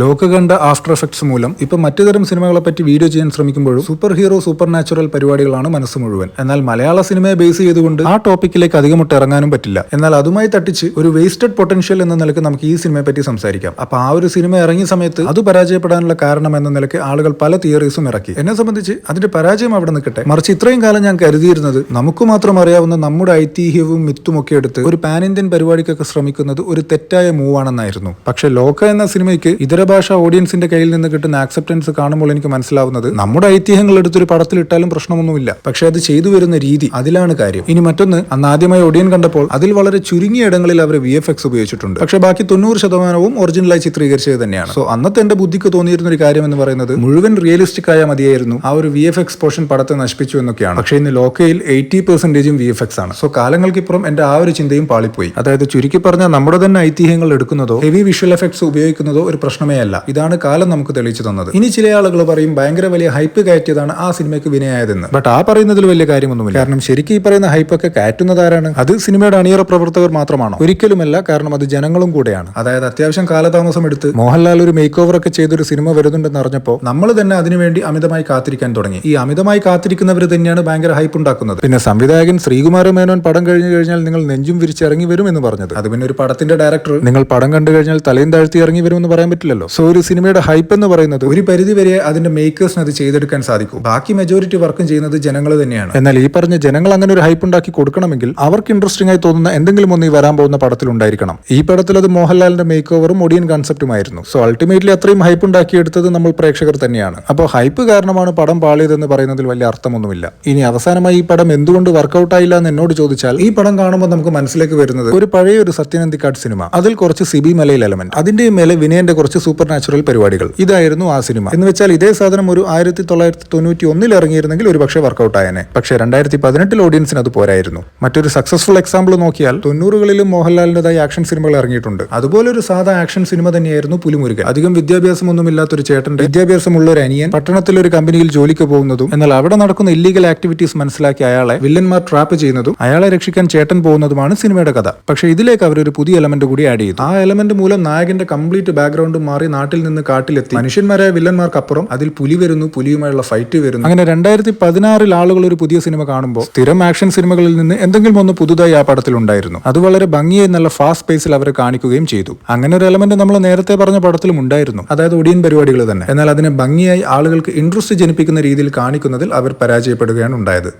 ലോക കണ്ട after effects മൂലം ഇപ്പൊ മറ്റുതരം സിനിമകളെ പറ്റി വീഡിയോ ചെയ്യാൻ ശ്രമിക്കുമ്പോഴും സൂപ്പർ ഹീറോ സൂപ്പർ നാച്ചുറൽ പരിപാടികളാണ് മനസ്സ് മുഴുവൻ. എന്നാൽ മലയാള സിനിമയെ ബേസ് ചെയ്തുകൊണ്ട് ആ ടോപ്പിക്കിലേക്ക് അധികമൊട്ട് ഇറങ്ങാനും പറ്റില്ല. എന്നാൽ അതുമായി തട്ടിച്ച് ഒരു വേസ്റ്റഡ് പൊട്ടൻഷ്യൽ എന്ന നിലക്ക് നമുക്ക് ഈ സിനിമയെ പറ്റി സംസാരിക്കാം. അപ്പൊ ആ ഒരു സിനിമ ഇറങ്ങിയ സമയത്ത് അത് പരാജയപ്പെടാനുള്ള കാരണം എന്ന നിലയ്ക്ക് ആളുകൾ പല തിയറീസും ഇറക്കി. എന്നെ സംബന്ധിച്ച് അതിന്റെ പരാജയം അവിടെ നിൽക്കട്ടെ, മറിച്ച് ഇത്രയും കാലം ഞാൻ കരുതിയിരുന്നത് നമുക്ക് മാത്രം അറിയാവുന്ന നമ്മുടെ ഐതിഹ്യവും മിത്തും ഒക്കെ എടുത്ത് ഒരു പാൻ ഇന്ത്യൻ പരിപാടിക്കൊക്കെ ശ്രമിക്കുന്നത് ഒരു തെറ്റായ മൂവാണെന്നായിരുന്നു. പക്ഷെ ലോക എന്ന സിനിമയ്ക്ക് ഇതര ഭാഷാ ഓഡിയൻസിന്റെ കയ്യിൽ നിന്ന് കിട്ടുന്ന ആക്സെപ്റ്റൻസ് കാണുമ്പോൾ എനിക്ക് മനസ്സിലാവുന്നത് നമ്മുടെ ഐതിഹ്യങ്ങൾ എടുത്തൊരു പടത്തിലിട്ടാലും പ്രശ്നമൊന്നുമില്ല, പക്ഷെ അത് ചെയ്തു വരുന്ന രീതി, അതിലാണ് കാര്യം. ഇനി മറ്റൊന്ന്, അന്ന് ആദ്യമായി ഒടിയൻ കണ്ടപ്പോൾ അതിൽ വളരെ ചുരുങ്ങിയ ഇടങ്ങളിൽ അവർ VFX ഉപയോഗിച്ചിട്ടുണ്ട്. പക്ഷെ ബാക്കി 90% ഒറിജിനലായി ചിത്രീകരിച്ചത് തന്നെയാണ്. സോ അന്നത്തെ എന്റെ ബുദ്ധിക്ക് തോന്നിയിരുന്ന ഒരു കാര്യം എന്ന് പറയുന്നത് മുഴുവൻ റിയലിസ്റ്റിക് ആയ മതിയായിരുന്നു, ആ ഒരു VFX പോർഷൻ പടത്തെ നശിപ്പിച്ചു എന്നൊക്കെയാണ്. പക്ഷെ ഇന്ന് ലോക്കയിൽ 80% VFX ആണ്. സോ കാലങ്ങൾക്കിപ്പുറം എന്റെ ആ ഒരു ചിന്തയും പാളിപ്പോയി. അതായത് ചുരുക്കി പറഞ്ഞാൽ നമ്മുടെ തന്നെ ഐതിഹ്യങ്ങൾ എടുക്കുന്നതോ ഹെവി വിഷ്വൽ എഫക്ട്സ് ഉപയോഗിക്കുന്നതോ ഒരു പ്രശ്നമേ അല്ല. ഇതാണ് കാലം നമുക്ക് തെളിയിച്ചു തന്നത്. ഇനി ചില ആളുകൾ പറയും ഭയങ്കര വലിയ ഹൈപ്പ് കയറ്റിയതാണ് ആ സിനിമയ്ക്ക് വിനയായതെന്ന്. ബട്ട് ആ പറയുന്നതിൽ വലിയ കാര്യമൊന്നുമില്ല. കാരണം ശരിക്കും ഈ പറയുന്ന ഹൈപ്പൊക്കെ കയറ്റുന്നത് ആരാണ്? അത് സിനിമയുടെ അണിയറ പ്രവർത്തകർ മാത്രമാണോ? ഒരിക്കലുമല്ല. കാരണം അത് ജനങ്ങളും കൂടെയാണ്. അതായത് അത്യാവശ്യം കാലതാമസം എടുത്ത് മോഹൻലാൽ ഒരു മേക്ക് ഓവർ ഒക്കെ ചെയ്തൊരു സിനിമ വരുന്നുണ്ടെന്ന് അറിഞ്ഞപ്പോൾ നമ്മൾ തന്നെ അതിനുവേണ്ടി അമിതമായി കാത്തിരിക്കാൻ തുടങ്ങി. ഈ അമിതമായി കാത്തിരിക്കുന്നവർ തന്നെയാണ് ഭയങ്കര ഹൈപ്പ് ഉണ്ടാക്കുന്നത്. പിന്നെ സംവിധായകൻ ശ്രീകുമാര മേനോൻ പടം കഴിഞ്ഞു കഴിഞ്ഞാൽ നിങ്ങൾ നെഞ്ചും വിരിച്ചിറങ്ങി വരും എന്ന് പറഞ്ഞത്, അത് പിന്നെ ഒരു പടത്തിന്റെ ഡയറക്ടർ നിങ്ങൾ പടം കണ്ടു കഴിഞ്ഞാൽ തലയും താഴ്ത്തി ഇറങ്ങി വരുമെന്ന് പറയാൻ പറ്റില്ലല്ലോ. സോ ഒരു സിനിമയുടെ ഹൈപ്പ് എന്ന് പറയുന്നത് ഒരു പരിധി വരെ അതിന്റെ മേക്കേഴ്സിന് അത് ചെയ്തെടുക്കാൻ സാധിക്കും. ബാക്കി മെജോറിറ്റി വർക്കും ചെയ്യുന്നത് ജനങ്ങൾ തന്നെയാണ്. എന്നാൽ ഈ പറഞ്ഞ ജനങ്ങൾ അങ്ങനെ ഒരു ഹൈപ്പ് ഉണ്ടാക്കി കൊടുക്കണമെങ്കിൽ അവർക്ക് ഇൻട്രസ്റ്റിംഗ് ആയി തോന്നുന്ന എന്തെങ്കിലും ഒന്ന് ഈ വരാൻ പോകുന്ന പടത്തിൽ ഉണ്ടായിരിക്കണം. ഈ പടത്തിൽ അത് മോഹൻലാലിന്റെ മേക്ക് ഓവറും ഒടിയൻ കൺസെപ്റ്റുമായിരുന്നു. സോ അൾട്ടിമേറ്റ്ലി അത്രയും ഹൈപ്പ് ഉണ്ടാക്കിയെടുത്തത് നമ്മൾ പ്രേക്ഷകർ തന്നെയാണ്. അപ്പോൾ ഹൈപ്പ് കാരണമാണ് പടം പാളിയതെന്ന് പറയുന്നതിൽ വലിയ അർത്ഥമൊന്നുമില്ല. ഇനി അവസാനമായി ഈ പടം എന്തുകൊണ്ട് വർക്കൗട്ട് ആയില്ല എന്ന് എന്നോട് ചോദിച്ചാൽ, ഈ പടം കാണുമ്പോൾ നമുക്ക് മനസ്സിലേക്ക് വരുന്നത് ഒരു പഴയ ഒരു സത്യനന്ദിക്കാട് സിനിമ, അതിൽ കുറച്ച് സിബി മലയിൽ എലമെന്റ്, അതിന്റെ മേലെ വിനയന്റെ കുറച്ച് സൂപ്പർ നാച്ചുറൽ പരിപാടികൾ, ഇതായിരുന്നു ആ സിനിമ. എന്ന് വെച്ചാൽ ഇതേ സാധനം ഒരു 1991 ഇറങ്ങിയിരുന്നെങ്കിൽ ഒരു പക്ഷേ വർക്കൗട്ട് ആയനെ. പക്ഷേ 2018 ഓഡിയൻസിന് അത് പോരായിരുന്നു. മറ്റൊരു സക്സസ്ഫുൾ എക്സാമ്പിൾ നോക്കിയാൽ 90കളിലും മോഹൻലാലിന്റേതായ ആക്ഷൻ സിനിമകൾ ഇറങ്ങിയിട്ടുണ്ട്. അതുപോലെ ഒരു സാധാ ആക്ഷൻ സിനിമ തന്നെയായിരുന്നു പുലിമുരുകൻ. അധികം വിദ്യാഭ്യാസമൊന്നുമില്ലാത്തൊരു ചേട്ടന്റെ വിദ്യാഭ്യാസമുള്ള ഒരു അനിയൻ പട്ടണത്തിലൊരു കമ്പനിയിൽ ജോലിക്ക് പോകുന്നതും എന്നാൽ അവിടെ നടക്കുന്ന ഇല്ലീഗൽ ആക്ടിവിറ്റീസ് മനസ്സിലാക്കി അയാളെ വില്ലന്മാർ ട്രാപ്പ് ചെയ്യുന്നതും അയാളെ രക്ഷിക്കാൻ ചേട്ടൻ പോകുന്നതുമാണ് സിനിമയുടെ കഥ. പക്ഷേ ഇതിലേക്ക് അവർ ഒരു പുതിയ എലമെന്റ് കൂടി ആഡ് ചെയ്തു. ആ എലമെന്റ് മൂലം നായകന്റെ കംപ്ലീറ്റ് ബാക്ക്ഗ്രൗണ്ട് മാറി നാട്ടിൽ നിന്ന് കാട്ടിലെത്തി മനുഷ്യന്മാരായ വില്ലന്മാർക്കപ്പുറം അതിൽ പുലി വരുന്നു, പുലിയുമായുള്ള ഫൈറ്റ് വരുന്നു. അങ്ങനെ 2016 ആളുകൾ ഒരു പുതിയ സിനിമ കാണുമ്പോൾ സ്ഥിരം ആക്ഷൻ സിനിമകളിൽ നിന്ന് എന്തെങ്കിലും ഒന്ന് പുതുതായി ആ പടത്തിൽ ഉണ്ടായിരുന്നു. അത് വളരെ ഭംഗിയായി നല്ല ഫാസ്റ്റ് പേസിൽ അവർ കാണിക്കുകയും ചെയ്തു. അങ്ങനെ ഒരു എലമെന്റ് നമ്മൾ നേരത്തെ പറഞ്ഞ പടത്തിലും ഉണ്ടായിരുന്നു, അതായത് ഒടിയൻ പരിപാടികൾ തന്നെ. എന്നാൽ അതിനെ ഭംഗിയായി ആളുകൾക്ക് ഇൻട്രസ്റ്റ് ജനിപ്പിക്കുന്ന രീതിയിൽ കാണിക്കുന്നതിൽ അവർ പരാജയപ്പെടുകയാണ് ഉണ്ടായത്.